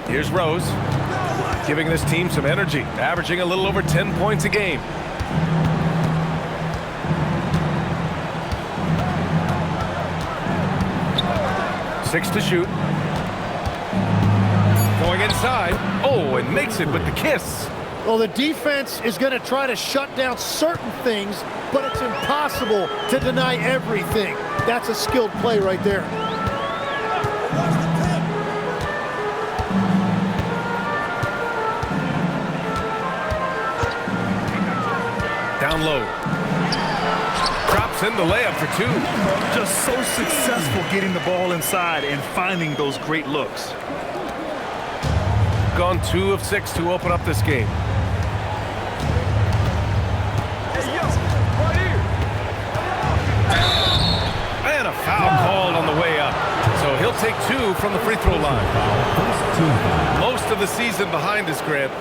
Here's Rose, giving this team some energy, averaging a little over 10 points a game. Six to shoot. Going inside. Oh, and makes it with the kiss. Well, the defense is going to try to shut down certain things, but it's impossible to deny everything. That's a skilled play right there. Down low. Drops in the layup for two. Just so successful getting the ball inside and finding those great looks. Gone 2 of 6 to open up this game. And a foul called on the way up. So he'll take 2 from the free throw line. Most of the season behind us, Grant.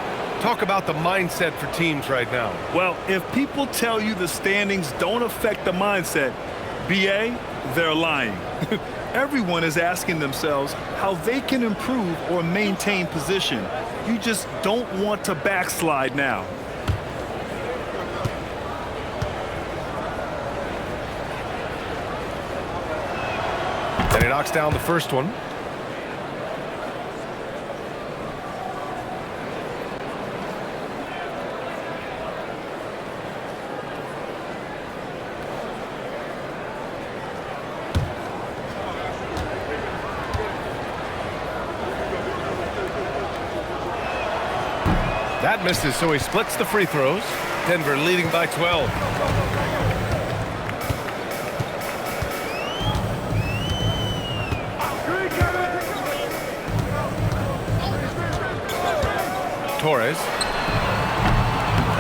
Talk about the mindset for teams right now. Well, if people tell you the standings don't affect the mindset, BA, they're lying. Everyone is asking themselves how they can improve or maintain position. You just don't want to backslide now. And he knocks down the first one. That misses, so he splits the free throws. Denver leading by 12. Torres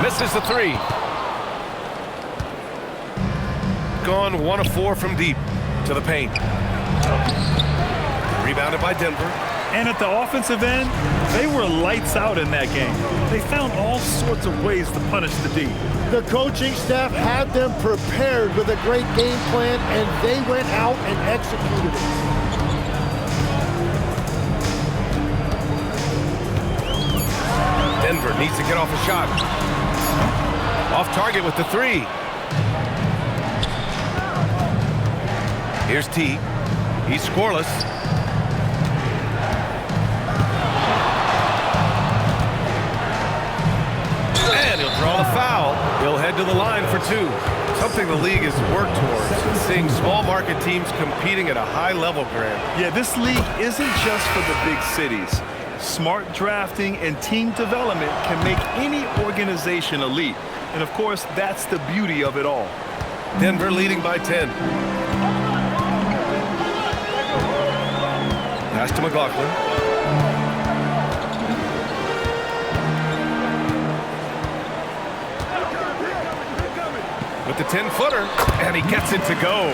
misses the 3. Gone 1 of 4 from deep to the paint. Rebounded by Denver. And at the offensive end, they were lights out in that game. They found all sorts of ways to punish the D. The coaching staff had them prepared with a great game plan, and they went out and executed it. Denver needs to get off a shot. Off target with the 3. Here's T. He's scoreless. And he'll draw the foul. He'll head to the line for 2. Something the league has worked towards. Seeing small market teams competing at a high level, Grant. Yeah, this league isn't just for the big cities. Smart drafting and team development can make any organization elite. And of course, that's the beauty of it all. Denver leading by 10. Pass to McLaughlin. With the 10-footer, and he gets it to go.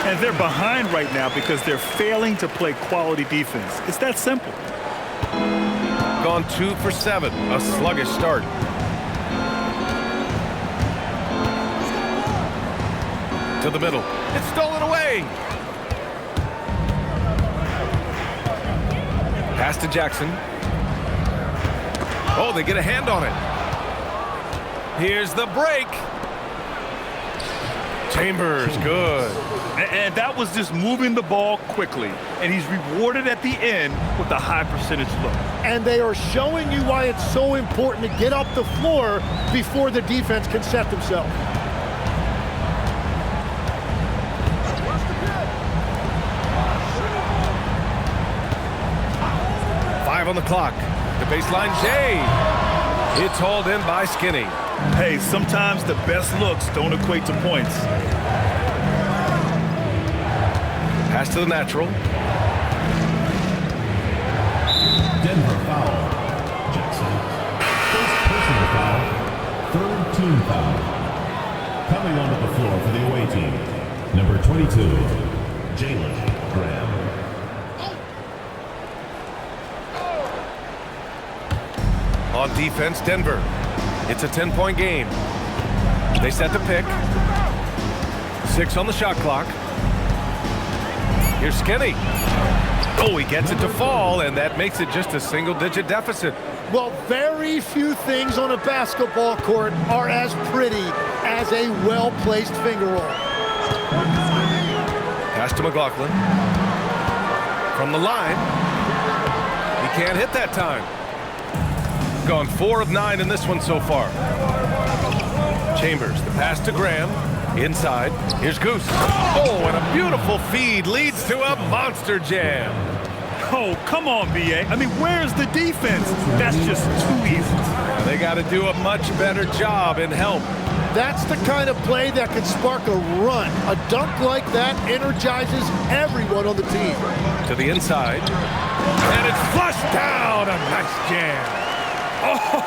And they're behind right now because they're failing to play quality defense. It's that simple. Gone 2 for 7. A sluggish start. To the middle. It's stolen away. Pass to Jackson. Oh, they get a hand on it. Here's the break. Chambers, good. And that was just moving the ball quickly. And he's rewarded at the end with a high percentage look. And they are showing you why it's so important to get up the floor before the defense can set themselves. On the clock. The baseline J. It's hauled in by Skinny. Hey, sometimes the best looks don't equate to points. Pass to the natural. Denver foul. Jackson. First personal foul. Third team foul. Coming onto the floor for the away team. Number 22, Jalen Graham. On defense, Denver. It's a 10-point game. They set the pick. 6 on the shot clock. Here's Skinny. Oh, he gets it to fall, and that makes it just a single-digit deficit. Well, very few things on a basketball court are as pretty as a well-placed finger roll. Pass to McLaughlin. From the line. He can't hit that time. Gone 4 of 9 in this one so far. Chambers, the pass to Graham. Inside. Here's Goose. Oh, and a beautiful feed leads to a monster jam. Oh, come on, BA. I mean, where's the defense? That's just too easy. Yeah, they got to do a much better job in help. That's the kind of play that can spark a run. A dunk like that energizes everyone on the team. To the inside. And it's flushed down. A nice jam.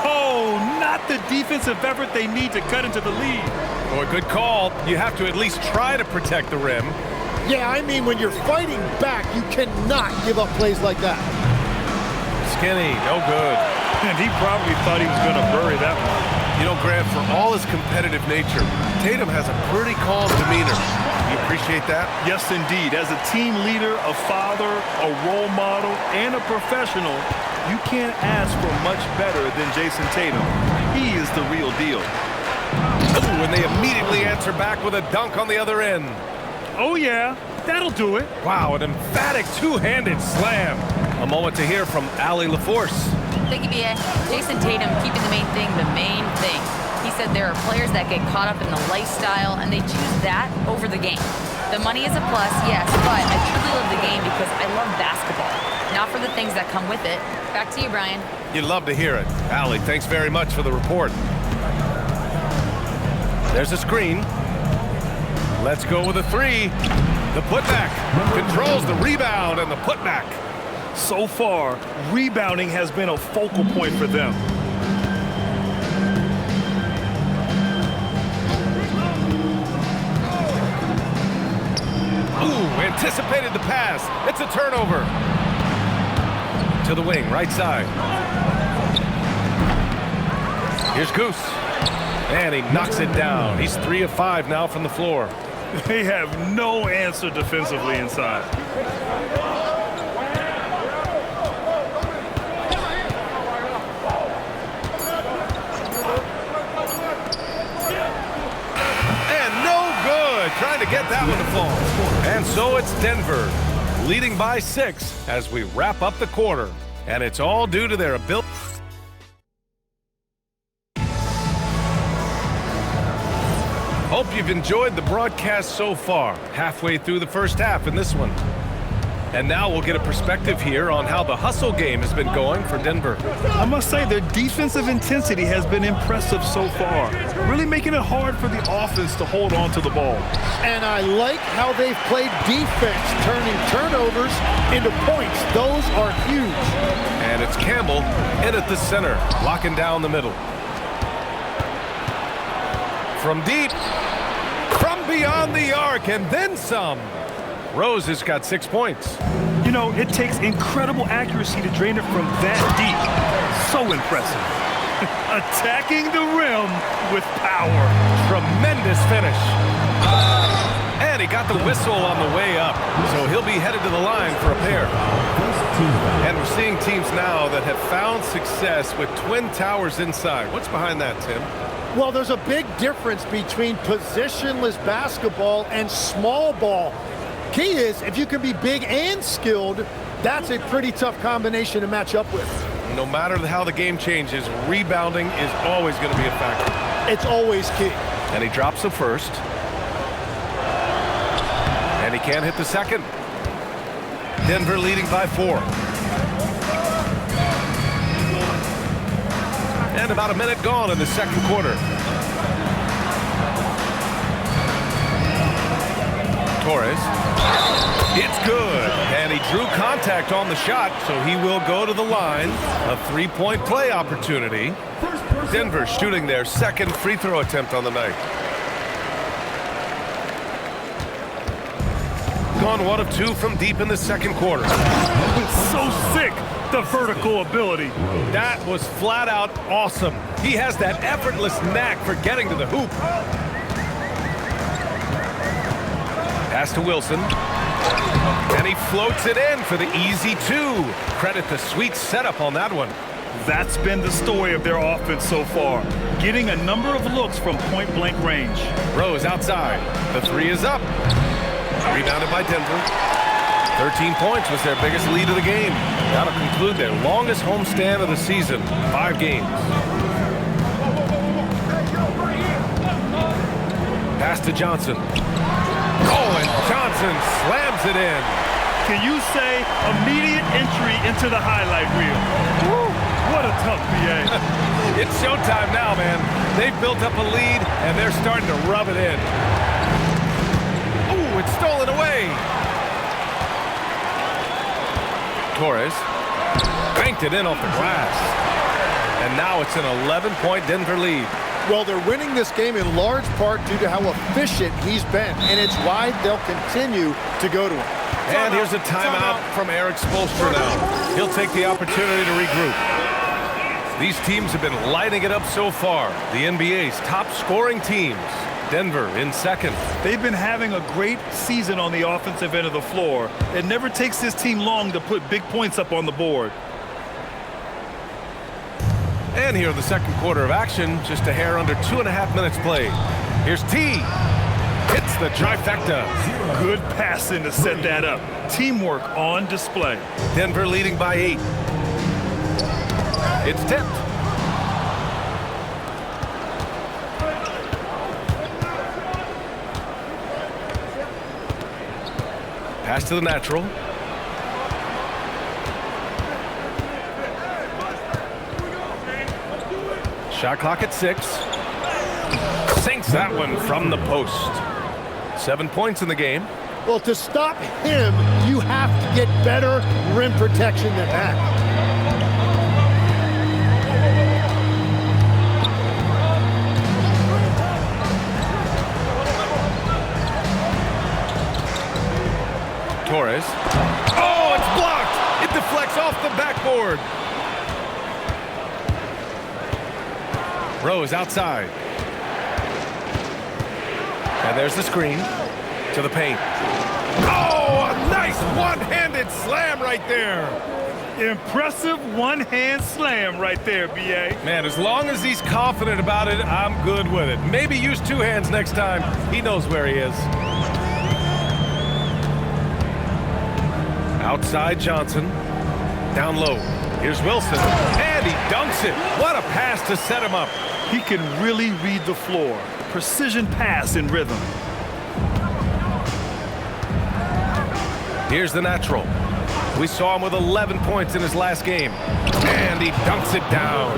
Oh, not the defensive effort they need to cut into the lead. Oh, a good call. You have to at least try to protect the rim. Yeah, I mean, when you're fighting back, you cannot give up plays like that. Skinny, no good. And he probably thought he was going to bury that one. You know, Grant, for all his competitive nature, Tatum has a pretty calm demeanor. You appreciate that? Yes, indeed. As a team leader, a father, a role model, and a professional, you can't ask for much better than Jason Tatum. He is the real deal. Ooh, and they immediately answer back with a dunk on the other end. Oh, yeah. That'll do it. Wow, an emphatic two-handed slam. A moment to hear from Allie LaForce. Thank you, BA. Jason Tatum keeping the main thing the main thing. He said there are players that get caught up in the lifestyle, and they choose that over the game. The money is a plus, yes, but I truly love the game because I love basketball, not for the things that come with it. Back to you, Brian. You'd love to hear it. Allie, thanks very much for the report. There's a screen. Let's go with a 3. The putback controls the rebound and the putback. So far, rebounding has been a focal point for them. Ooh, anticipated the pass. It's a turnover. To the wing, right side. Here's Goose. And he knocks it down. He's 3 of 5 now from the floor. They have no answer defensively inside. And no good. Trying to get that one to fall. And so it's Denver, leading by 6 as we wrap up the quarter. And it's all due to their ability. Hope you've enjoyed the broadcast so far, halfway through the first half in this one. And now we'll get a perspective here on how the hustle game has been going for Denver. I must say their defensive intensity has been impressive so far, really making it hard for the offense to hold on to the ball. And I like how they've played defense, turning turnovers into points. Those are huge. And it's Campbell in at the center, locking down the middle. From deep, from beyond the arc, and then some. Rose has got 6 points. You know, it takes incredible accuracy to drain it from that deep. So impressive. Attacking the rim with power. Tremendous finish. And he got the whistle on the way up, so he'll be headed to the line for a pair. And we're seeing teams now that have found success with twin towers inside. What's behind that, Tim? Well, there's a big difference between positionless basketball and small ball. Key is, if you can be big and skilled, that's a pretty tough combination to match up with. No matter how the game changes, rebounding is always going to be a factor. It's always key. And he drops the first. And he can't hit the second. Denver leading by 4. And about a minute gone in the second quarter. Torres. It's good. And he drew contact on the shot, so he will go to the line. A 3-point play opportunity. Denver shooting their second free throw attempt on the night. Gone 1 of 2 from deep in the second quarter. So sick, the vertical ability. That was flat out awesome. He has that effortless knack for getting to the hoop. Pass to Wilson. And he floats it in for the easy 2. Credit the sweet setup on that one. That's been the story of their offense so far, getting a number of looks from point-blank range. Rose outside. The 3 is up. Rebounded by Denver. 13 points was their biggest lead of the game. That'll conclude their longest homestand of the season, 5 games. Pass to Johnson. Oh, and Johnson slams it in. Can you say immediate entry into the highlight reel? Woo, what a tough BA. It's showtime now, man. They've built up a lead, and they're starting to rub it in. Ooh, it's stolen away. Torres banked it in off the glass. And now it's an 11-point Denver lead. Well, they're winning this game in large part due to how efficient he's been, and it's why they'll continue to go to him. And here's a timeout from Eric Spoelstra now. He'll take the opportunity to regroup. These teams have been lighting it up so far. The NBA's top scoring teams. Denver in second. They've been having a great season on the offensive end of the floor. It never takes this team long to put big points up on the board. And here in the second quarter of action, just a hair under 2.5 minutes played. Here's T. Hits the trifecta. Good passing to set that up. Teamwork on display. Denver leading by 8. It's tipped. Pass to the natural. Shot clock at 6. Sinks that one from the post. 7 points in the game. Well, to stop him, you have to get better rim protection than that. Torres. Oh, it's blocked! It deflects off the backboard. Rose outside. And there's the screen to the paint. Oh, a nice one-handed slam right there. Impressive one-hand slam right there, BA. Man, as long as he's confident about it, I'm good with it. Maybe use 2 hands next time. He knows where he is. Outside Johnson. Down low. Here's Wilson. And he dunks it. What a pass to set him up. He can really read the floor. Precision pass in rhythm. Here's the natural. We saw him with 11 points in his last game. And he dunks it down.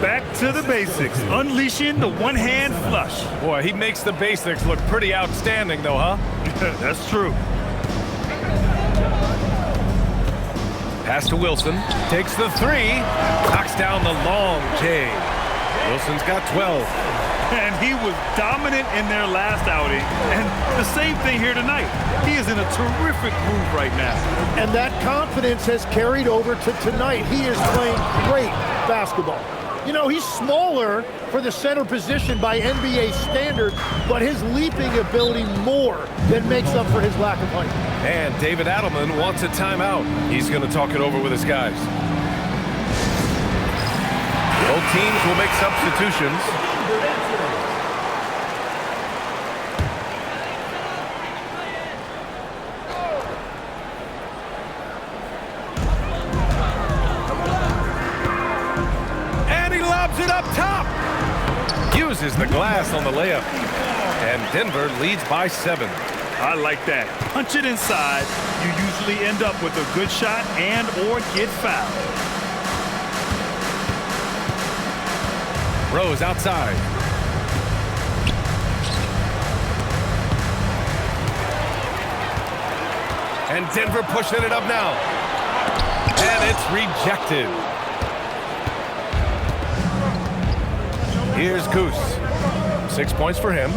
Back to the basics. Unleashing the one-hand flush. Boy, he makes the basics look pretty outstanding, though, huh? That's true. Pass to Wilson. Takes the 3. Knocks down the long J. Wilson's got 12. And he was dominant in their last outing. And the same thing here tonight. He is in a terrific groove right now. And that confidence has carried over to tonight. He is playing great basketball. You know, he's smaller for the center position by NBA standards, but his leaping ability more than makes up for his lack of height. And David Adelman wants a timeout. He's going to talk it over with his guys. Both teams will make substitutions. And he lobs it up top. Uses the glass on the layup. And Denver leads by 7. I like that. Punch it inside. You usually end up with a good shot and or get fouled. Rose outside. And Denver pushing it up now. And it's rejected. Here's Goose. 6 points for him.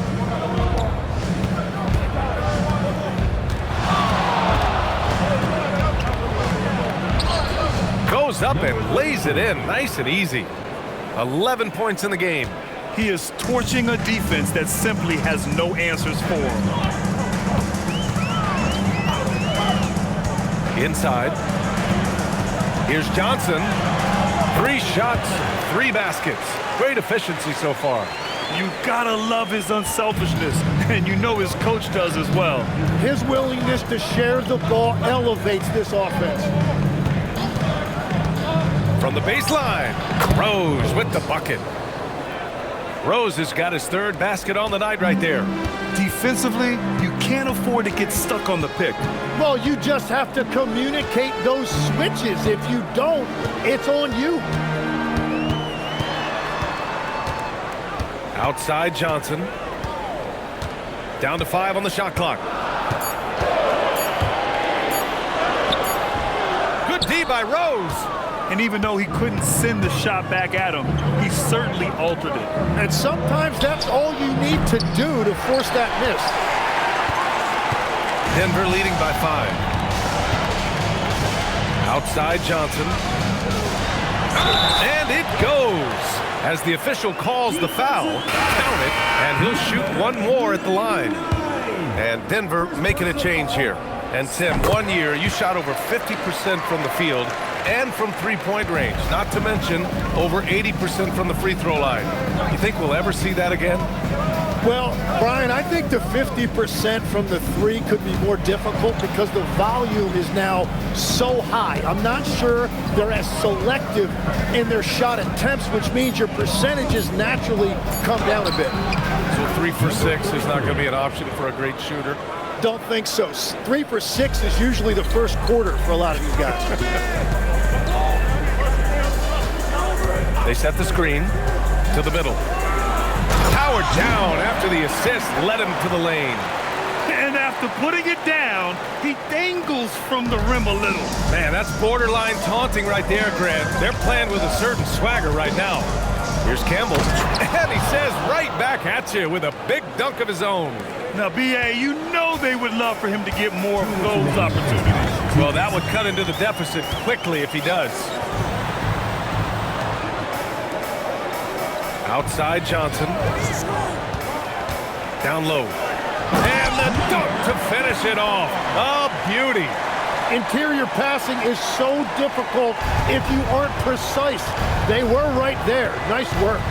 Goes up and lays it in. Nice and easy. 11 points in the game. He is torching a defense that simply has no answers for him. Inside. Here's Johnson. 3 shots, 3 baskets. Great efficiency so far. You gotta love his unselfishness, and you know his coach does as well. His willingness to share the ball elevates this offense. From the baseline, Rose with the bucket. Rose has got his 3rd basket on the night right there. Defensively, you can't afford to get stuck on the pick. Well, you just have to communicate those switches. If you don't, it's on you. Outside Johnson. Down to 5 on the shot clock. Good D by Rose. And even though he couldn't send the shot back at him, he certainly altered it. And sometimes that's all you need to do to force that miss. Denver leading by 5. Outside Johnson. And it goes. As the official calls the foul, count it, and he'll shoot 1 more at the line. And Denver making a change here. And Tim, 1 year, you shot over 50% from the field and from 3-point range, not to mention over 80% from the free throw line. You think we'll ever see that again? Well, Brian, I think the 50% from the 3 could be more difficult because the volume is now so high. I'm not sure they're as selective in their shot attempts, which means your percentages naturally come down a bit. So 3 for 6 is not going to be an option for a great shooter. Don't think so. 3 for 6 is usually the first quarter for a lot of these guys. They set the screen to the middle. Powered down after the assist led him to the lane. And after putting it down, he dangles from the rim a little. Man, that's borderline taunting right there, Grant. They're playing with a certain swagger right now. Here's Campbell. And he says right back at you with a big dunk of his own. Now, BA, you know they would love for him to get more of those opportunities. Well, that would cut into the deficit quickly if he does. Outside Johnson. Down low. And the dunk to finish it off. A beauty. Interior passing is so difficult if you aren't precise. They were right there. Nice work.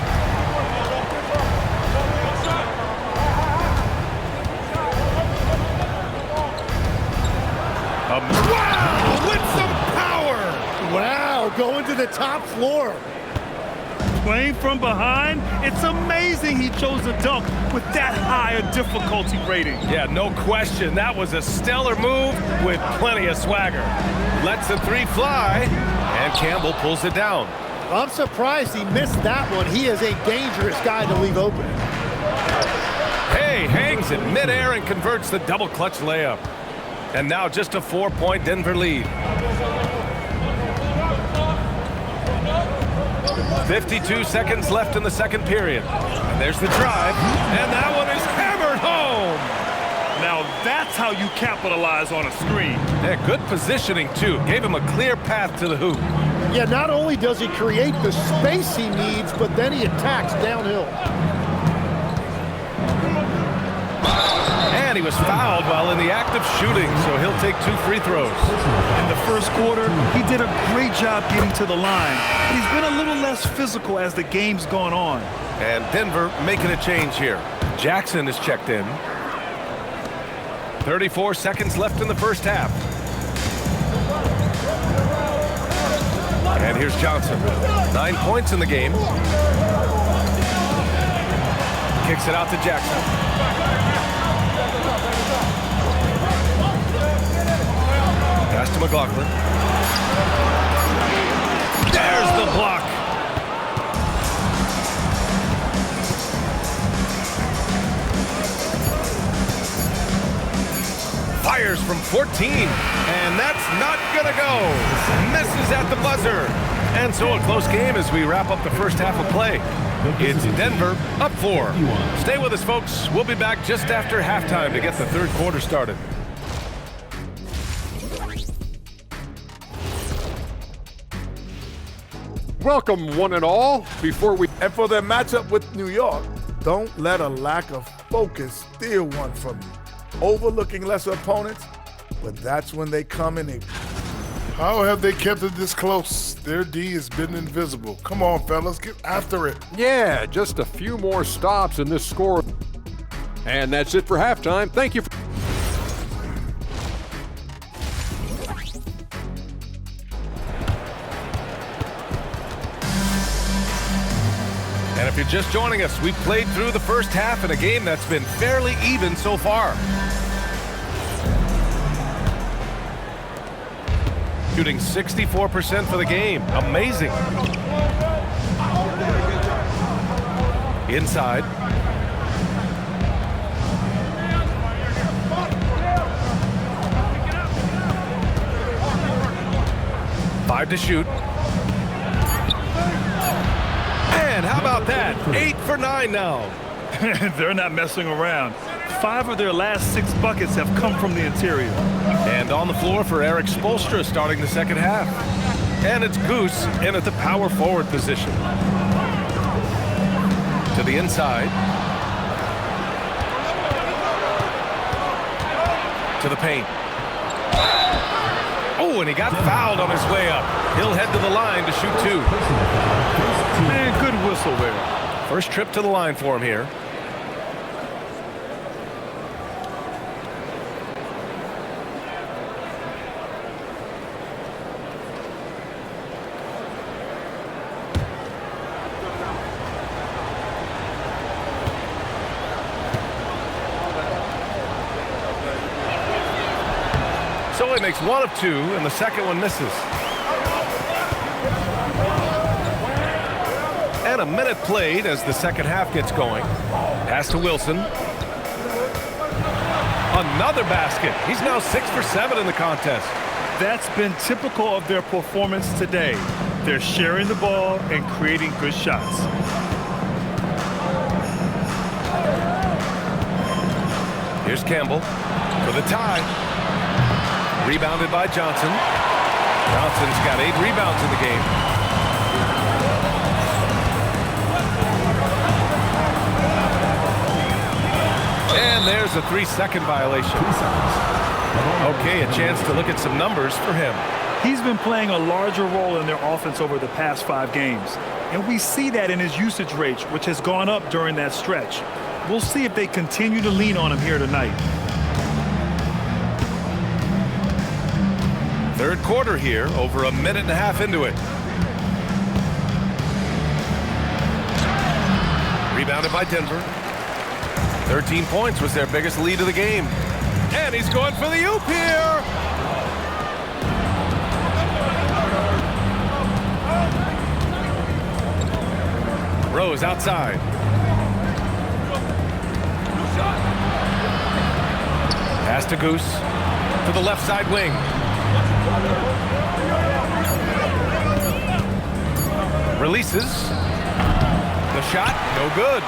Wow, with some power. Wow, going to the top floor. Playing from behind, it's amazing he chose a dunk with that high a difficulty rating. Yeah, no question. That was a stellar move with plenty of swagger. Lets the 3 fly, and Campbell pulls it down. I'm surprised he missed that one. He is a dangerous guy to leave open. Hey, hangs in midair and converts the double clutch layup. And now just a 4-point Denver lead. 52 seconds left in the second period. And there's the drive, and that one is hammered home. Now that's how you capitalize on a screen. Yeah, good positioning, too. Gave him a clear path to the hoop. Yeah, not only does he create the space he needs, but then he attacks downhill. And he was fouled while in the act of shooting, so he'll take 2 free throws. In the first quarter, he did a great job getting to the line. He's been a little less physical as the game's gone on. And Denver making a change here. Jackson is checked in. 34 seconds left in the first half. And here's Johnson. 9 points in the game. Kicks it out to Jackson. Pass to McLaughlin. There's the block. Fires from 14, and that's not gonna go. Misses at the buzzer. And so a close game as we wrap up the first half of play. It's Denver up 4. Stay with us, folks. We'll be back just after halftime to get the third quarter started. Welcome, one and all. And for their matchup with New York, don't let a lack of focus steal one from you. Overlooking lesser opponents, but that's when they come and they How have they kept it this close? Their D has been invisible. Come on, fellas, get after it. Yeah, just a few more stops in this score. And that's it for halftime. Thank you. And if you're just joining us, we've played through the first half in a game that's been fairly even so far. Shooting 64% for the game. Amazing. Inside. Five to shoot. And how about that? 8 for 9 now. They're not messing around. 5 of their last 6 buckets have come from the interior. And on the floor for Eric Spoelstra starting the second half. And it's Goose in at the power forward position. To the inside. To the paint. Oh, and he got fouled on his way up. He'll head to the line to shoot 2. Man, good whistle there. First trip to the line for him here. So he makes 1 of 2, and the second one misses. And a minute played as the second half gets going. Pass to Wilson. Another basket. He's now 6 for 7 in the contest. That's been typical of their performance today. They're sharing the ball and creating good shots. Here's Campbell for the tie. Rebounded by Johnson. Johnson's got 8 rebounds in the game. And there's a 3-second violation. Okay, a chance to look at some numbers for him. He's been playing a larger role in their offense over the past 5 games. And we see that in his usage rate, which has gone up during that stretch. We'll see if they continue to lean on him here tonight. Third quarter here, over a minute and a half into it. Rebounded by Denver. 13 points was their biggest lead of the game. And he's going for the oop here. Rose outside. Pass to Goose to the left side wing. Releases. The shot, no good.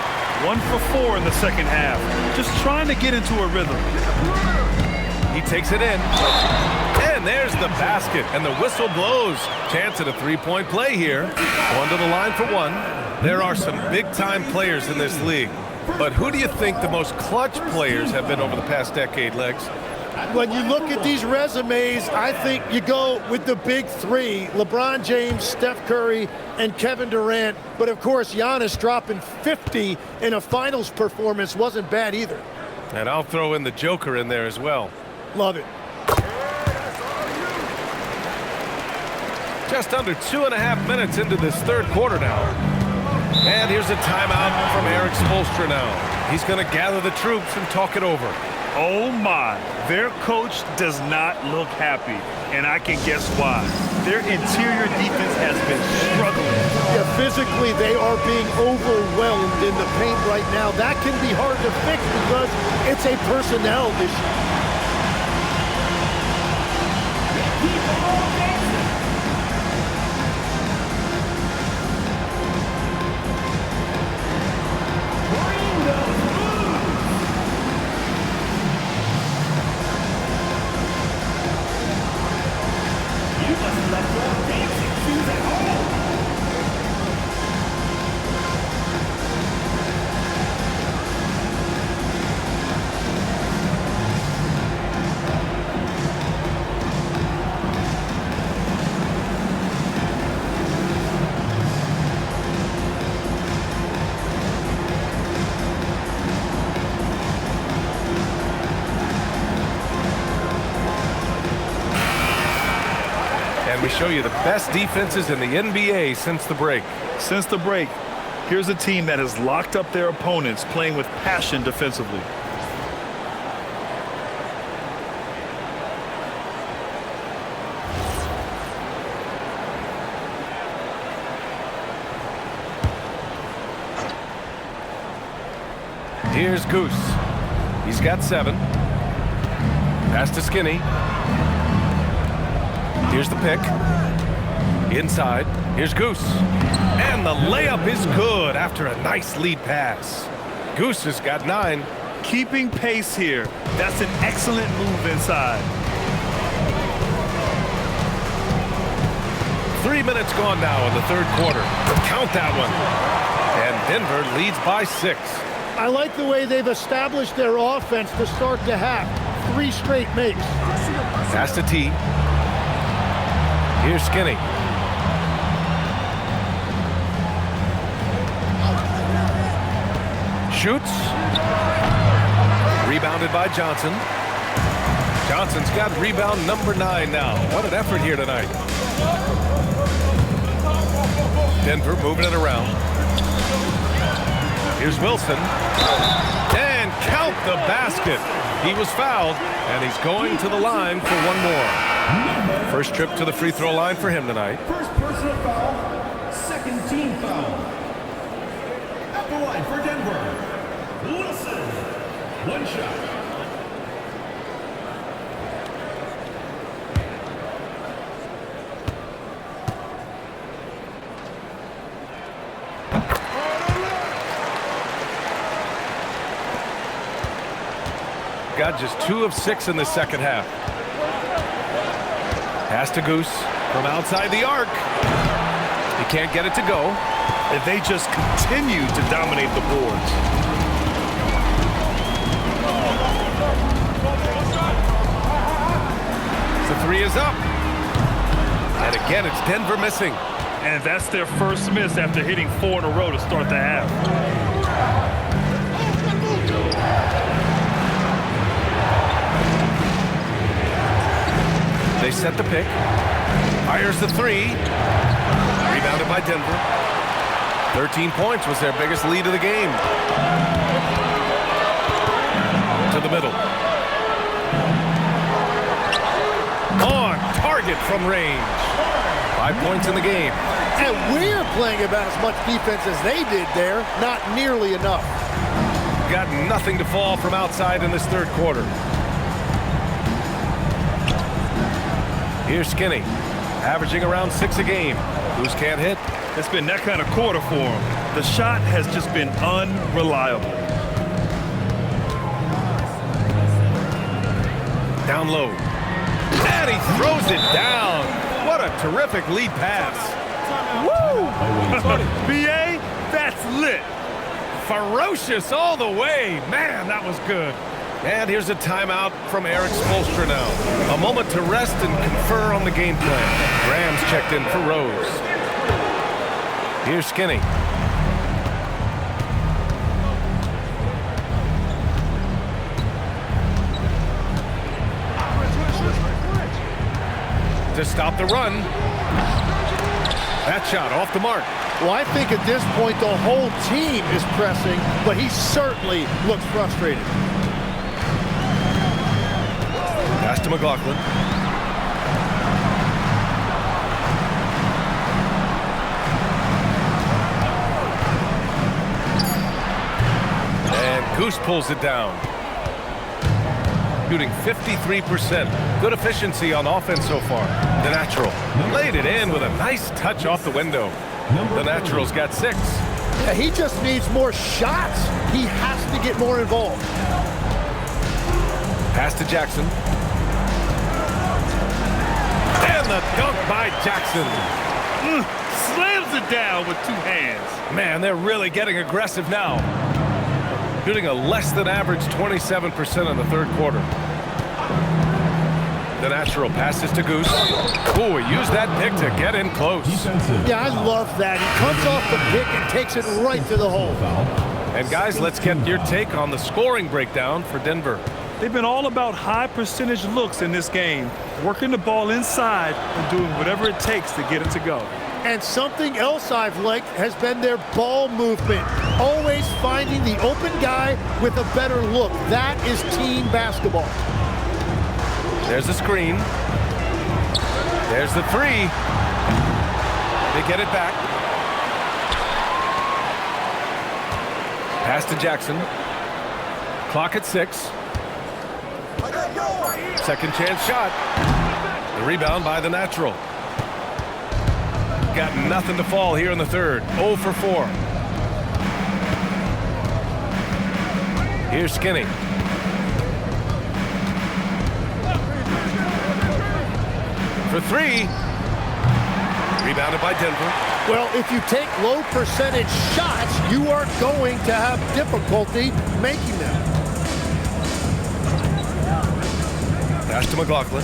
1 for 4 in the second half. Just trying to get into a rhythm. He takes it in. And there's the basket. And the whistle blows. Chance at a 3-point play here. Going to the line for 1. There are some big-time players in this league. But who do you think the most clutch players have been over the past decade, Legs? When you look at these resumes, I think you go with the big 3, LeBron James, Steph Curry, and Kevin Durant. But, of course, Giannis dropping 50 in a finals performance wasn't bad either. And I'll throw in the Joker in there as well. Love it. Just under 2.5 minutes into this third quarter now. And here's a timeout from Eric Spoelstra now. He's going to gather the troops and talk it over. Oh my, their coach does not look happy, and I can guess why. Their interior defense has been struggling. Yeah, physically they are being overwhelmed in the paint right now. That can be hard to fix because it's a personnel issue. And we show you the best defenses in the NBA since the break. Since the break, here's a team that has locked up their opponents, playing with passion defensively. Here's Goose. He's got 7. Pass to Skinny. Here's the pick. Inside. Here's Goose. And the layup is good after a nice lead pass. Goose has got 9. Keeping pace here. That's an excellent move inside. 3 minutes gone now in the third quarter. Count that one. And Denver leads by 6. I like the way they've established their offense to start the half. 3 straight makes. Pass to T. Here's Skinny. Shoots. Rebounded by Johnson. Johnson's got rebound number 9 now. What an effort here tonight. Denver moving it around. Here's Wilson. And count the basket. He was fouled, and he's going to the line for one more. First trip to the free throw line for him tonight. First personal foul, second team foul. At the line for Denver, Wilson. One shot. Got just 2 of 6 in the second half. Pass to Goose from outside the arc. He can't get it to go. And they just continue to dominate the boards. The 3 is up. And again, it's Denver missing. And that's their first miss after hitting 4 in a row to start the half. They set the pick. Fires the 3. Rebounded by Denver. 13 points was their biggest lead of the game. To the middle. On target from range. 5 points in the game. And we're playing about as much defense as they did there. Not nearly enough. Got nothing to fall from outside in this third quarter. Here's Skinny, averaging around 6 a game. Goose can't hit. It's been that kind of quarter for him. The shot has just been unreliable. Down low. And he throws it down. What a terrific lead pass. Woo! BA, that's lit. Ferocious all the way. Man, that was good. And here's a timeout from Eric Spoelstra now. A moment to rest and confer on the game plan. Graham's checked in for Rose. Here's Skinny. To stop the run. That shot off the mark. Well, I think at this point the whole team is pressing, but he certainly looks frustrated. Pass to McLaughlin. And Goose pulls it down. Shooting 53%. Good efficiency on offense so far. The Natural laid it in with a nice touch off the window. The Natural's got 6. Yeah, he just needs more shots. He has to get more involved. Pass to Jackson. And the dunk by Jackson. Slams it down with 2 hands. Man, they're really getting aggressive now. Shooting a less than average 27% in the third quarter. The Natural passes to Goose. Ooh, he used that pick to get in close. Yeah, I love that. He comes off the pick and takes it right to the hole. And guys, let's get your take on the scoring breakdown for Denver. They've been all about high percentage looks in this game, working the ball inside and doing whatever it takes to get it to go. And something else I've liked has been their ball movement. Always finding the open guy with a better look. That is team basketball. There's the screen. There's the three. They get it back. Pass to Jackson. Clock at 6. Second chance shot. The rebound by the natural. Got nothing to fall here in the third. 0 for 4. Here's Skinny. For 3. Rebounded by Denver. Well, if you take low percentage shots, you are going to have difficulty making them. Pass to McLaughlin.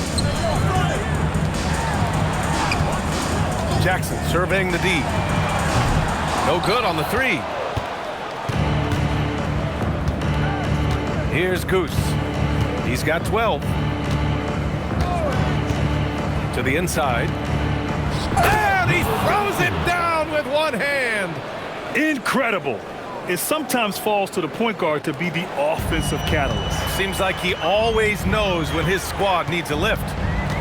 Jackson surveying the D. No good on the 3. Here's Goose. He's got 12. To the inside. And he throws it down with one hand. Incredible. It sometimes falls to the point guard to be the offensive catalyst. Seems like he always knows when his squad needs a lift.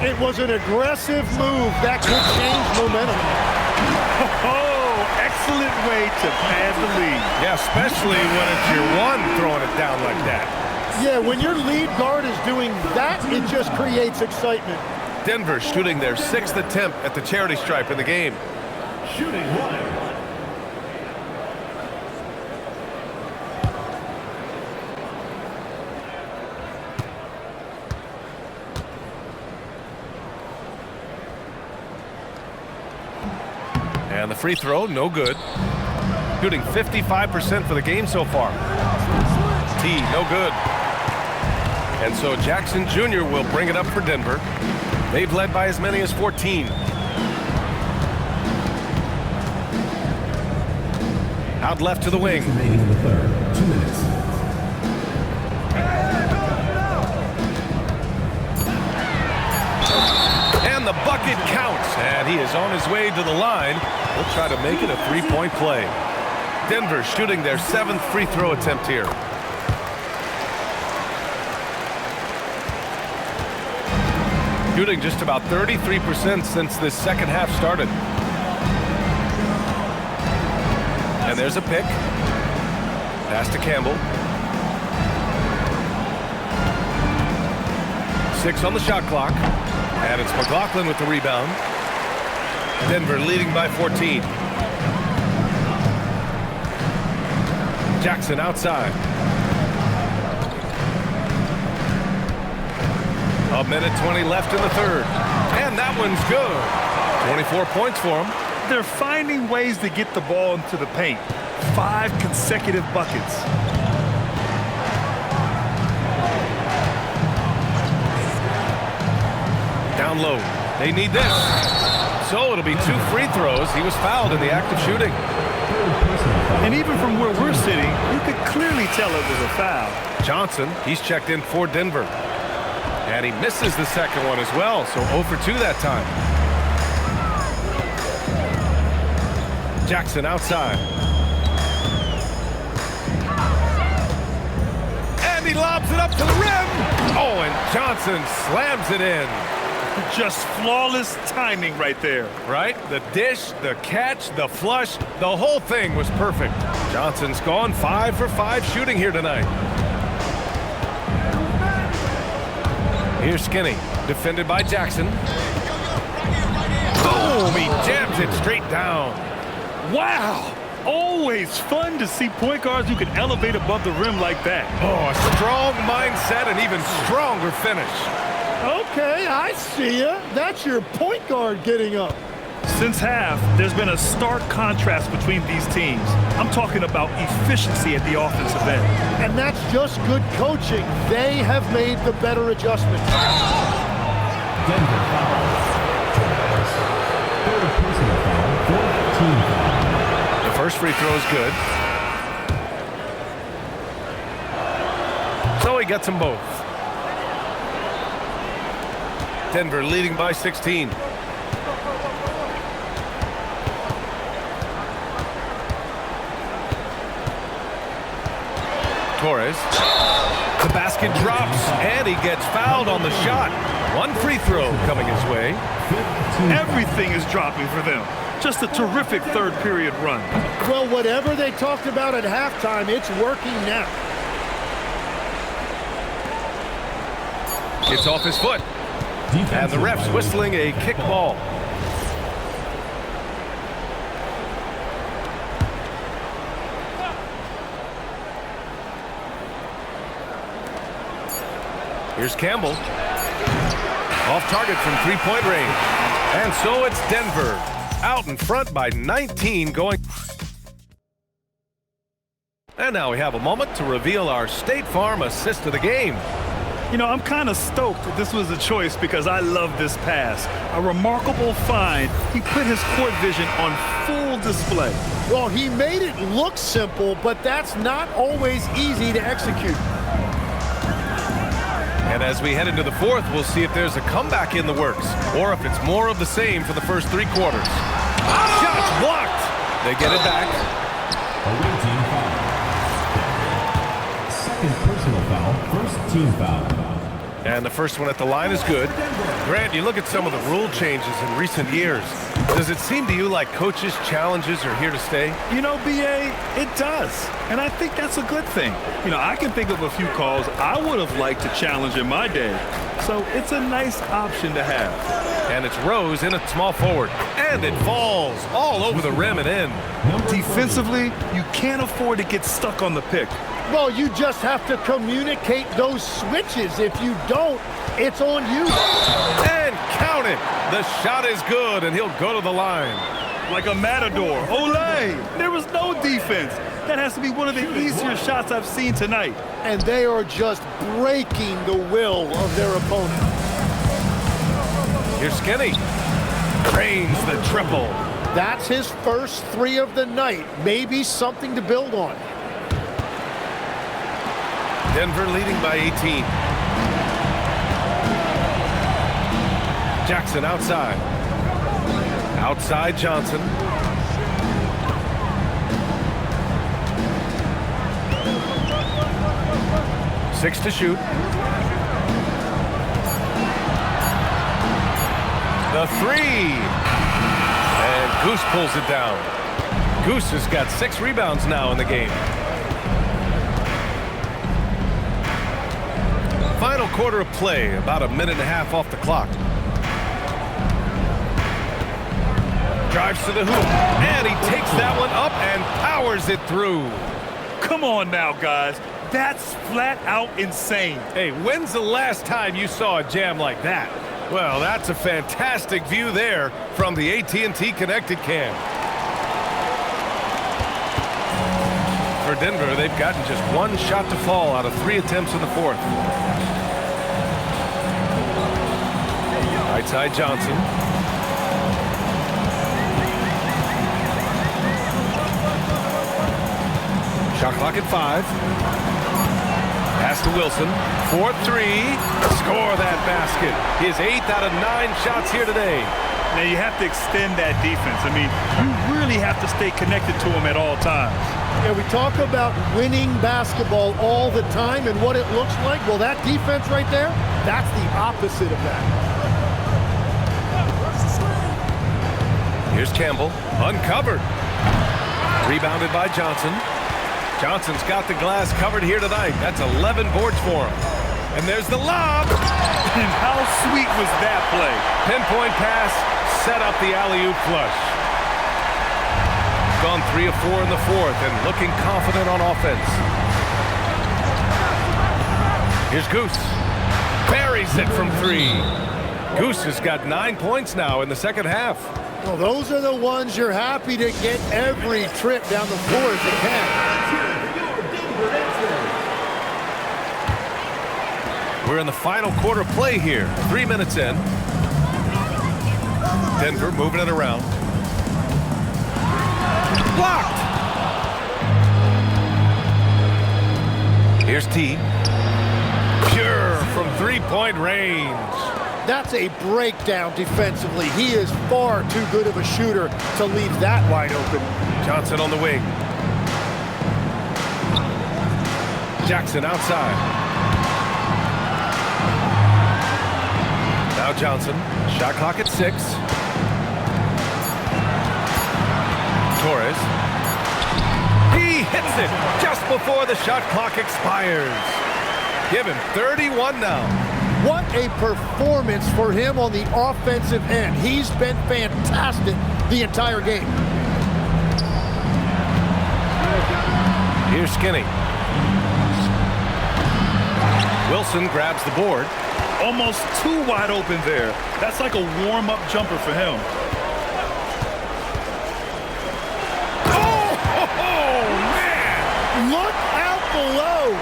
It was an aggressive move that could change momentum. Oh, excellent way to pad the lead. Yeah, especially when it's your one throwing it down like that. Yeah, when your lead guard is doing that, it just creates excitement. Denver shooting their 6th attempt at the charity stripe in the game. Shooting 1. And the free throw, no good. Shooting 55% for the game so far. T, no good. And so Jackson Jr. will bring it up for Denver. They've led by as many as 14. Out left to the wing. Remaining in the third. 2 minutes. And the bucket counts. And he is on his way to the line. He'll try to make it a 3-point play. Denver shooting their 7th free throw attempt here. Shooting just about 33% since this second half started. And there's a pick. Pass to Campbell. 6 on the shot clock. And it's McLaughlin with the rebound. Denver leading by 14. Jackson outside. A minute 20 left in the third. And that one's good. 24 points for him. They're finding ways to get the ball into the paint. 5 consecutive buckets. Down low. They need this. So it'll be 2 free throws. He was fouled in the act of shooting. And even from where we're sitting, you could clearly tell it was a foul. Johnson, he's checked in for Denver. And he misses the second one as well, so 0 for 2 that time. Jackson outside. And he lobs it up to the rim. Oh, and Johnson slams it in. Just flawless timing right there. Right? The dish, the catch, the flush, the whole thing was perfect. Johnson's gone 5 for 5 shooting here tonight. Here's Skinny, defended by Jackson. Boom! He jams it straight down. Wow! Always fun to see point guards who can elevate above the rim like that. Oh, a strong mindset and even stronger finish. Okay, I see ya. That's your point guard getting up. Since half, there's been a stark contrast between these teams. I'm talking about efficiency at the offensive end. And that's just good coaching. They have made the better adjustments. Denver fouls. Third personal foul. 4th team foul. The first free throw is good. So he gets them both. Denver leading by 16. Torres. The basket drops, and he gets fouled on the shot. One free throw coming his way. Everything is dropping for them. Just a terrific third period run. Well, whatever they talked about at halftime, it's working now. It's off his foot. And the ref's whistling a kick ball. Here's Campbell. Off target from three-point range. And so it's Denver out in front by 19 going. And now we have a moment to reveal our State Farm assist of the game. You know, I'm kind of stoked that this was a choice because I love this pass. A remarkable find. He put his court vision on full display. Well, he made it look simple, but that's not always easy to execute. And as we head into the fourth, we'll see if there's a comeback in the works or if it's more of the same for the first three quarters. Shots blocked. They get it back. Away team foul. Second personal foul, first team foul. And the first one at the line is good. Grant, you look at some of the rule changes in recent years. Does it seem to you like coaches' challenges are here to stay? You know, BA, it does. And I think that's a good thing. You know, I can think of a few calls I would have liked to challenge in my day. So it's a nice option to have. And it's Rose in at small forward. And it falls all over the rim and in. Defensively, you can't afford to get stuck on the pick. Well, you just have to communicate those switches. If you don't, it's on you. And count it. The shot is good, and he'll go to the line. Like a matador. Olay! There was no defense. That has to be one of the easier shots I've seen tonight. And they are just breaking the will of their opponent. Here's Skinny. Drains the triple. That's his first three of the night. Maybe something to build on. Denver leading by 18. Jackson outside. Outside Johnson. Six to shoot. The three. And Goose pulls it down. Goose has got 6 rebounds now in the game. Final quarter of play, about a minute and a half off the clock. Drives to the hoop, and he takes that one up and powers it through. Come on now, guys. That's flat out insane. Hey, when's the last time you saw a jam like that? Well, that's a fantastic view there from the AT&T Connected Cam. For Denver, they've gotten just 1 shot to fall out of 3 attempts in the fourth. Right side Johnson. Shot clock at 5. Pass to Wilson. 4-3. Score that basket. His 8th out of 9 shots here today. Now you have to extend that defense. I mean, you really have to stay connected to him at all times. Yeah, we talk about winning basketball all the time and what it looks like. Well, that defense right there, that's the opposite of that. Here's Campbell, uncovered. Rebounded by Johnson. Johnson's got the glass covered here tonight. That's 11 boards for him. And there's the lob. And how sweet was that play? Pinpoint pass, set up the alley-oop flush. Gone 3 of 4 in the fourth and looking confident on offense. Here's Goose. Buries it from 3. Goose has got 9 points now in the second half. Well, those are the ones you're happy to get every trip down the floor if you can. We're in the final quarter play here. 3 minutes in. Denver moving it around. Blocked! Here's T. Pure from 3-point range. That's a breakdown defensively. He is far too good of a shooter to leave that wide open. Johnson on the wing. Jackson outside. Now Johnson. Shot clock at 6. Torres. He hits it just before the shot clock expires. Give him 31 now. What a performance for him on the offensive end. He's been fantastic the entire game. Here's Skinny. Wilson grabs the board. Almost too wide open there. That's like a warm-up jumper for him. Oh, man! Look out below.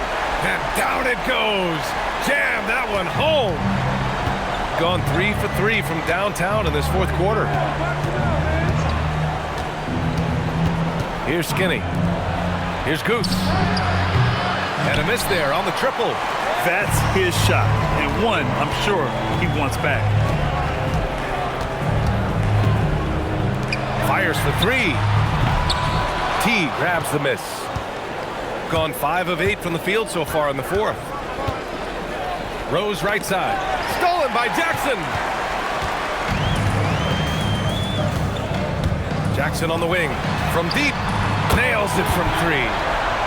And down it goes. Jam that one home. Gone 3 for 3 from downtown in this fourth quarter. Here's Skinny. Here's Goose. And a miss there on the triple. That's his shot, and one I'm sure he wants back. Fires for 3. T grabs the miss. Gone 5 of 8 from the field so far in the fourth. Rose right side. Stolen by Jackson. Jackson on the wing. From deep. Nails it from 3.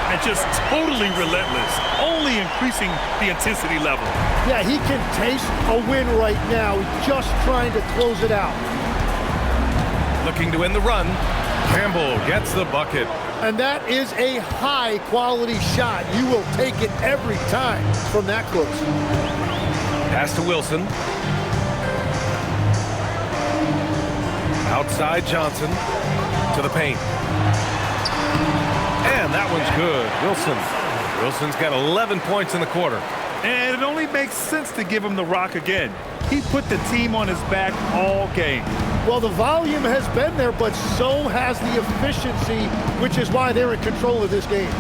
And just totally relentless, only increasing the intensity level. Yeah, he can taste a win right now. He's just trying to close it out. Looking to win the run. Campbell gets the bucket. And that is a high-quality shot. You will take it every time from that close. Pass to Wilson. Outside Johnson to the paint. And that one's good. Wilson's got 11 points in the quarter. And it only makes sense to give him the rock again. He put the team on his back all game. Well, the volume has been there, but so has the efficiency, which is why they're in control of this game.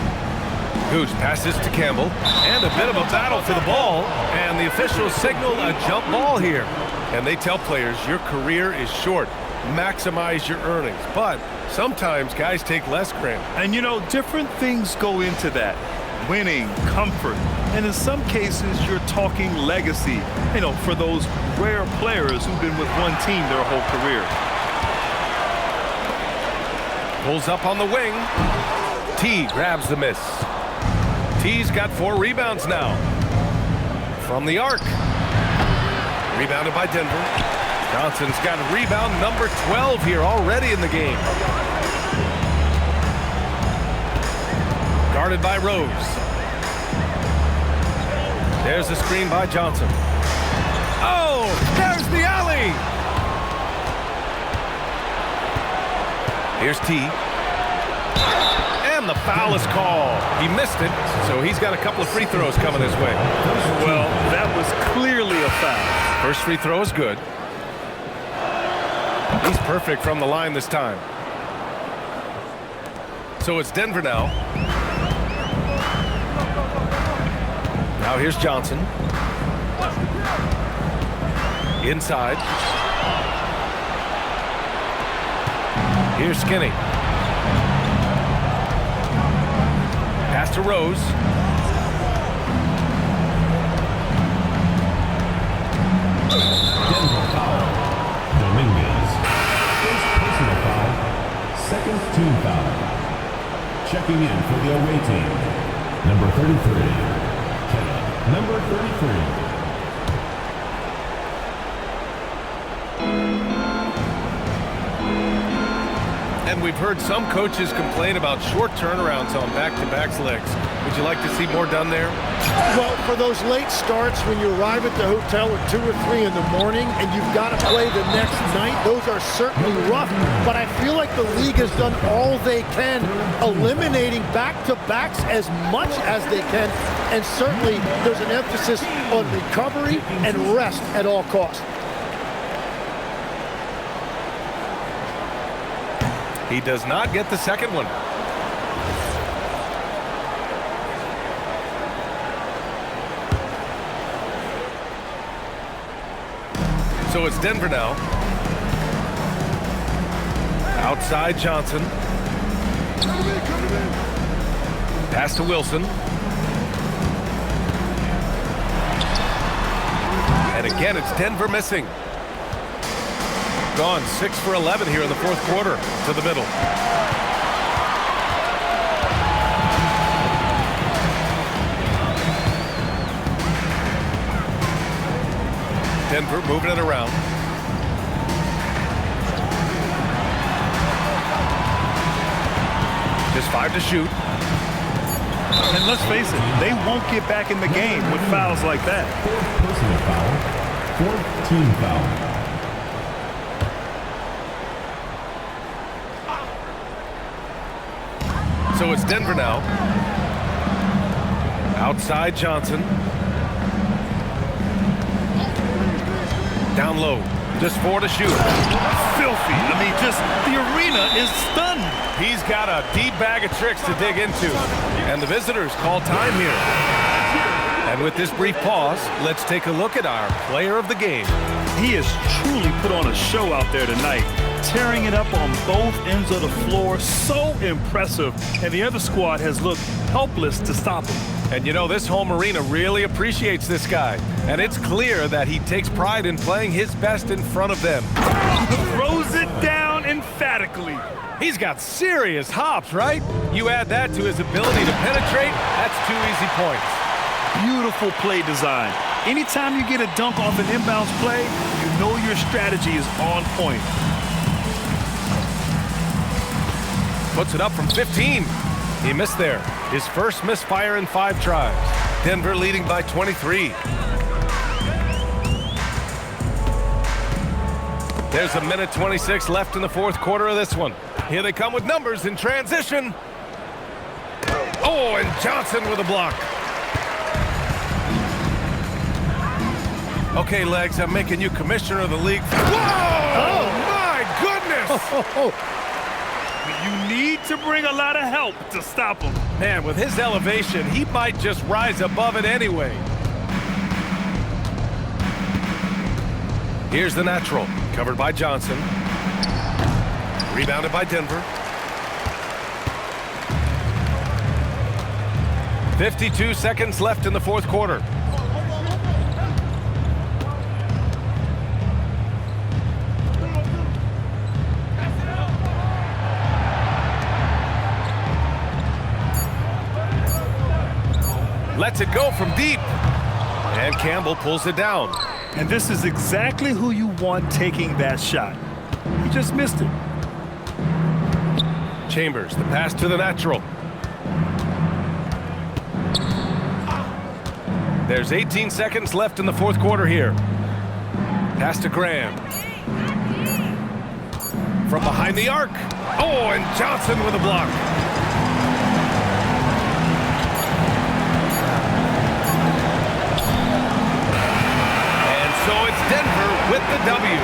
Goose passes to Campbell. And a bit of a battle for the ball. And the officials signal a jump ball here. And they tell players, your career is short. Maximize your earnings. But sometimes guys take less grant. And you know, different things go into that. Winning, comfort, and in some cases you're talking legacy, you know, for those rare players who've been with one team their whole career. Pulls up on the wing. T grabs the miss. T's got 4 rebounds now. From the arc. Rebounded by Denver. Johnson's got rebound number 12 here already in the game. Guarded by Rose. There's the screen by Johnson. Oh, there's the alley. Here's T. And the foul is called. He missed it, so he's got a couple of free throws coming his way. Well, that was clearly a foul. First free throw is good. He's perfect from the line this time. So it's Denver now. Now here's Johnson. Inside. Here's Skinny. Pass to Rose. Denver foul. Dominguez. First personal foul. Second team foul. Checking in for the away team. Number 33. Number 33. And we've heard some coaches complain about short turnarounds on back-to-back legs. Would you like to see more done there? Well, for those late starts when you arrive at the hotel at 2 or 3 in the morning and you've got to play the next night, those are certainly rough. But I feel like the league has done all they can, eliminating back-to-backs as much as they can. And certainly there's an emphasis on recovery and rest at all costs. He does not get the second one. So it's Denver now. Outside Johnson. Pass to Wilson. And again, it's Denver missing. Gone 6 for 11 here in the fourth quarter to the middle. Denver moving it around. Just 5 to shoot. And let's face it, they won't get back in the game with fouls like that. Personal foul. Fourth team foul. So it's Denver now. Outside Johnson. Down low. Just 4 to shoot. Filthy. I mean, just the arena is stunned. He's got a deep bag of tricks to dig into. And the visitors call time here. And with this brief pause, let's take a look at our player of the game. He has truly put on a show out there tonight, tearing it up on both ends of the floor. So impressive. And the other squad has looked helpless to stop him. And you know, this home arena really appreciates this guy. And it's clear that he takes pride in playing his best in front of them. Throws it down emphatically. He's got serious hops, right? You add that to his ability to penetrate, that's 2 easy points. Beautiful play design. Anytime you get a dunk off an inbounds play, you know your strategy is on point. Puts it up from 15. He missed there. His first misfire in 5 tries. Denver leading by 23. There's a minute 26 left in the fourth quarter of this one. Here they come with numbers in transition. Oh, and Johnson with a block. Okay, Legs, I'm making you commissioner of the league. Whoa! Oh, my goodness! You need to bring a lot of help to stop him. Man, with his elevation, he might just rise above it anyway. Here's the natural, covered by Johnson. Rebounded by Denver. 52 seconds left in the fourth quarter. Lets it go from deep. And Campbell pulls it down. And this is exactly who you want taking that shot. He just missed it. Chambers, the pass to the natural. There's 18 seconds left in the fourth quarter here. Pass to Graham. From behind the arc. Oh, and Johnson with a block. So it's Denver with the W,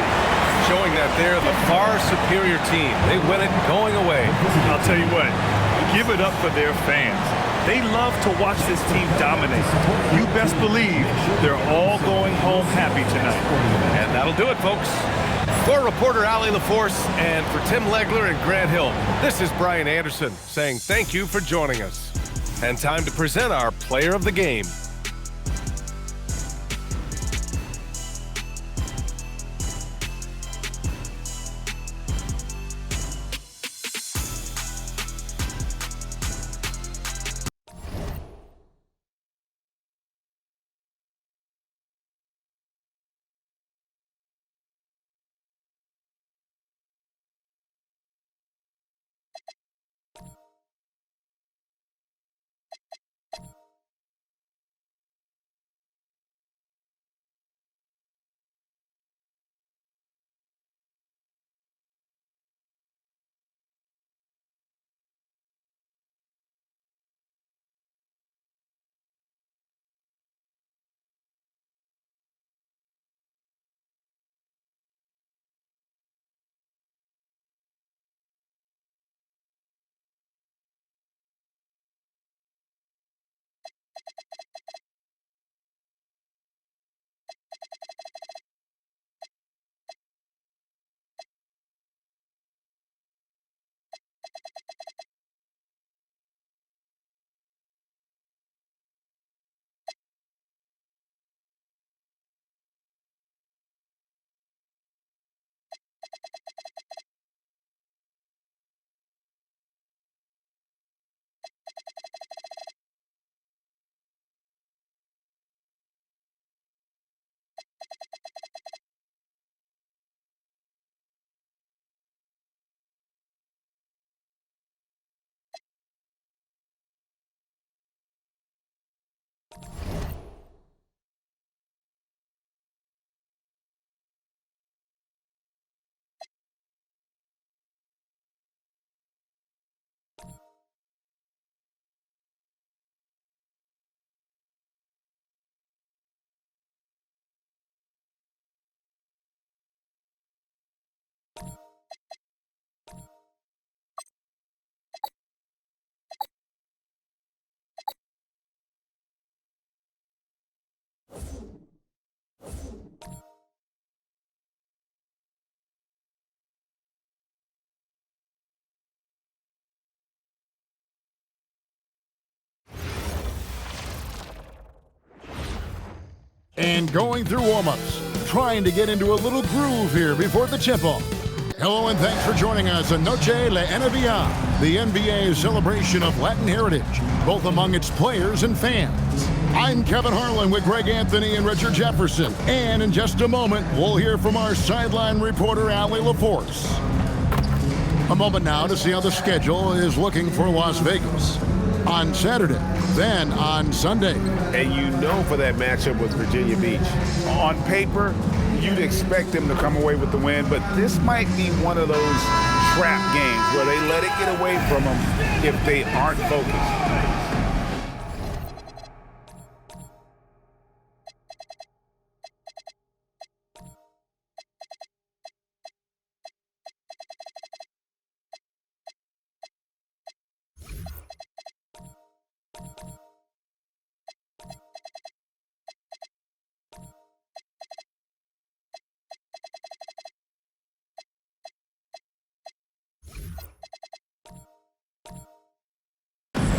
showing that they're the far superior team. They win it going away. I'll tell you what, give it up for their fans. They love to watch this team dominate. You best believe they're all going home happy tonight. And that'll do it, folks. For reporter Ali LaForce and for Tim Legler and Grant Hill, this is Brian Anderson saying thank you for joining us. And time to present our player of the game. and going through warm-ups, trying to get into a little groove here before the tip-off. Hello and thanks for joining us on Noche La NBA, the NBA's celebration of Latin heritage, both among its players and fans. I'm Kevin Harlan with Greg Anthony and Richard Jefferson, and in just a moment, we'll hear from our sideline reporter, Allie LaForce. A moment now to see how the schedule is looking for Las Vegas. On Saturday, then on Sunday. And you know for that matchup with Virginia Beach. On paper, you'd expect them to come away with the win, but this might be one of those trap games where they let it get away from them if they aren't focused.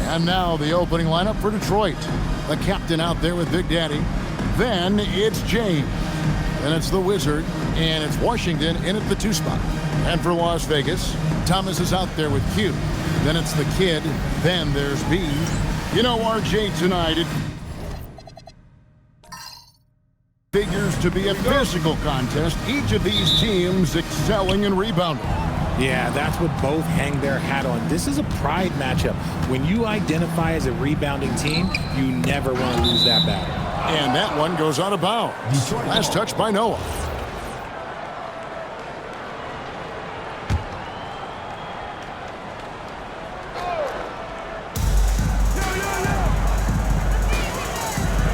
And now the opening lineup for Detroit. The captain out there with Big Daddy. Then it's James. Then it's the Wizard. And it's Washington in at the 2 spot. And for Las Vegas, Thomas is out there with Q. Then it's the Kid. Then there's B. You know, RJ tonight, it figures to be a physical contest. Each of these teams excelling in rebounding. Yeah, that's what both hang their hat on. This is a pride matchup. When you identify as a rebounding team, you never want to lose that battle. And that one goes out of bounds. Last touch by Noah.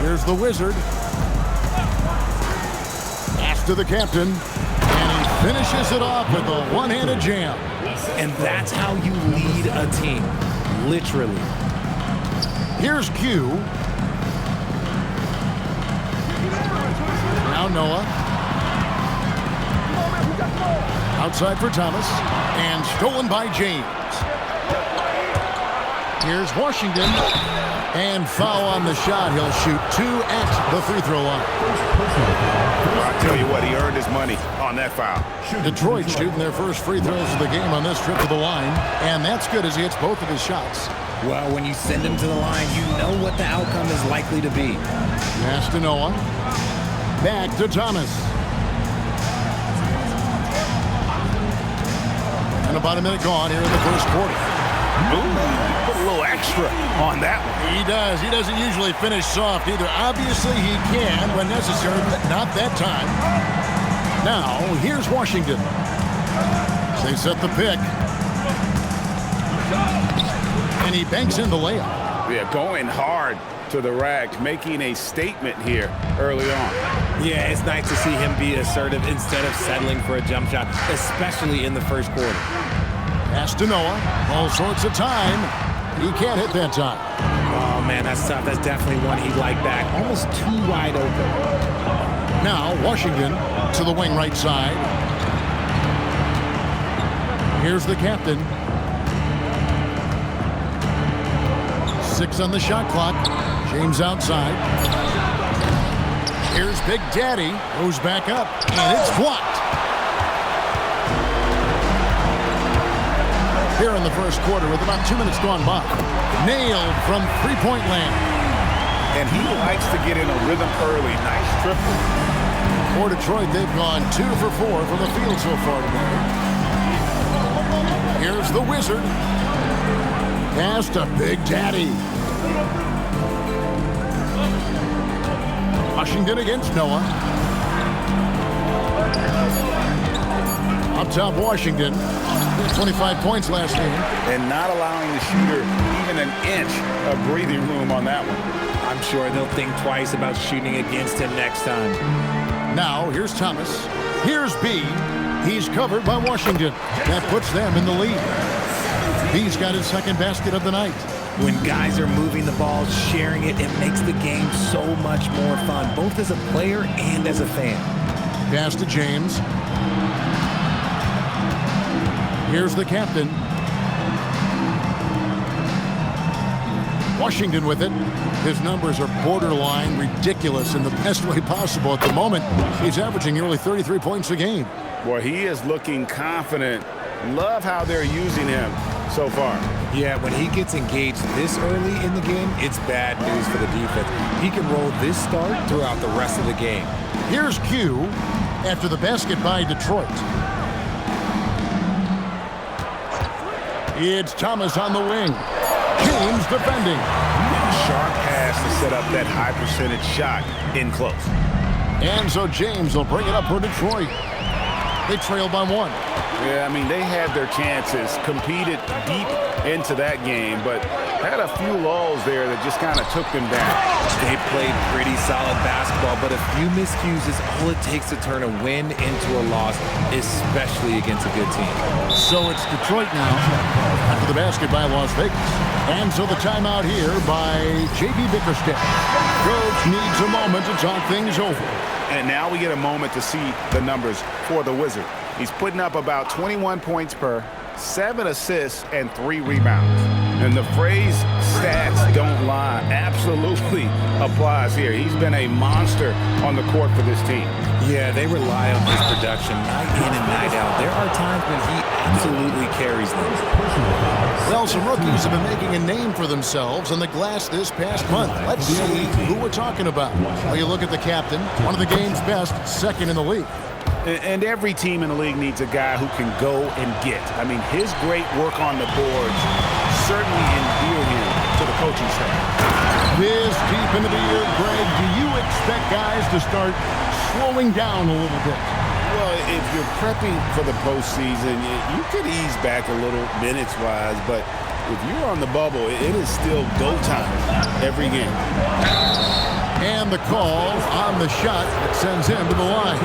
Here's the Wizard. Pass to the captain. Finishes it off with a one-handed jam. And that's how you lead a team, literally. Here's Q. Now Noah. Outside for Thomas. And stolen by James. Here's Washington. And foul on the shot. He'll shoot 2 at the free throw line. I'll tell you what, he earned his money on that foul. Detroit shooting their first free throws of the game on this trip to the line. And that's good as he hits both of his shots. Well, when you send him to the line, you know what the outcome is likely to be. Pass to Noah. Back to Thomas. And about a minute gone here in the first quarter. Ooh, put a little extra on that one. He does. He doesn't usually finish soft either. Obviously, he can when necessary, but not that time. Now, here's Washington. They set the pick. And he banks in the layup. Yeah, going hard to the rack, making a statement here early on. Yeah, it's nice to see him be assertive instead of settling for a jump shot, especially in the first quarter. Pass to Noah. All sorts of time. He can't hit that time. Oh, man, that's tough. That's definitely one he'd like back. Almost too wide open. Now, Washington to the wing right side. Here's the captain. 6 on the shot clock. James outside. Here's Big Daddy. Goes back up, and it's blocked. Here in the first quarter with about 2 minutes gone by. Nailed from three-point land. And he likes to get in a rhythm early. Nice triple. For Detroit, they've gone 2 for 4 from the field so far today. Here's the Wizard. Pass to Big Daddy. Washington against Noah. Up top, Washington. 25 points last game. And not allowing the shooter even an inch of breathing room on that one. I'm sure they'll think twice about shooting against him next time. Now, here's Thomas. Here's B. He's covered by Washington. That puts them in the lead. B's got his second basket of the night. When guys are moving the ball, sharing it, it makes the game so much more fun, both as a player and as a fan. Pass to James. Here's the captain. Washington with it. His numbers are borderline ridiculous in the best way possible at the moment. He's averaging nearly 33 points a game. Boy, he is looking confident. Love how they're using him so far. Yeah, when he gets engaged this early in the game, it's bad news for the defense. He can roll this start throughout the rest of the game. Here's Q after the basket by Detroit. It's Thomas on the wing. James defending. Sharp pass to set up that high percentage shot in close. And so James will bring it up for Detroit. They trail by 1. Yeah, I mean, they had their chances, competed deep into that game, but had a few lulls there that just kind of took them down. They played pretty solid basketball, but a few miscues is all it takes to turn a win into a loss, especially against a good team. So it's Detroit now after the basket by Las Vegas. And so the timeout here by J.B. Bickerstaff. Coach needs a moment to talk things over. And now we get a moment to see the numbers for the Wizard. He's putting up about 21 points per, 7 assists, and 3 rebounds. And the phrase stats don't lie absolutely applies here. He's been a monster on the court for this team. Yeah, they rely on his production night in and night out. There are times when he absolutely carries them. Well, some rookies have been making a name for themselves on the glass this past month. Let's see who we're talking about. Well, you look at the captain, one of the game's best, second in the league. And every team in the league needs a guy who can go and get. I mean, his great work on the boards certainly endear him to the coaching staff. This deep into the year, Greg, do you expect guys to start slowing down a little bit? Well, if you're prepping for the postseason, you could ease back a little minutes-wise, but if you're on the bubble, it is still go time every game. And the call on the shot that sends him to the line.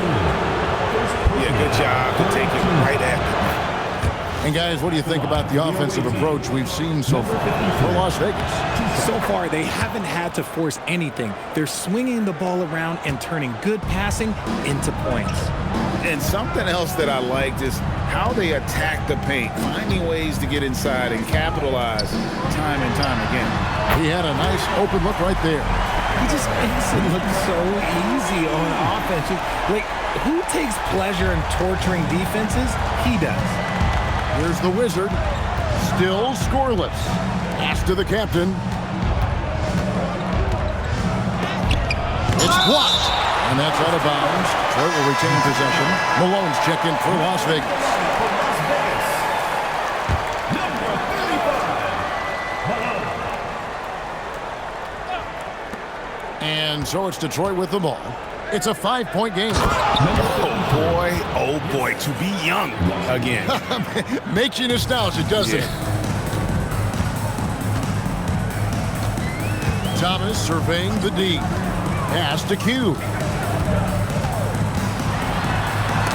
Yeah, good job to take it right at him. And guys, what do you think about the offensive approach we've seen so far for Las Vegas? So far, they haven't had to force anything. They're swinging the ball around and turning good passing into points. And something else that I liked is how they attack the paint, finding ways to get inside and capitalize time and time again. He had a nice open look right there. He just makes it look so easy on offense. Like, who takes pleasure in torturing defenses? He does. Here's the Wizard, still scoreless. Pass to the captain. It's blocked, and that's out of bounds. Detroit will retain possession. Malone's check in for Las Vegas. And so it's Detroit with the ball. It's a 5-point game. Oh boy, to be young again. Makes you nostalgic, doesn't it? Thomas surveying the D. Pass to Q.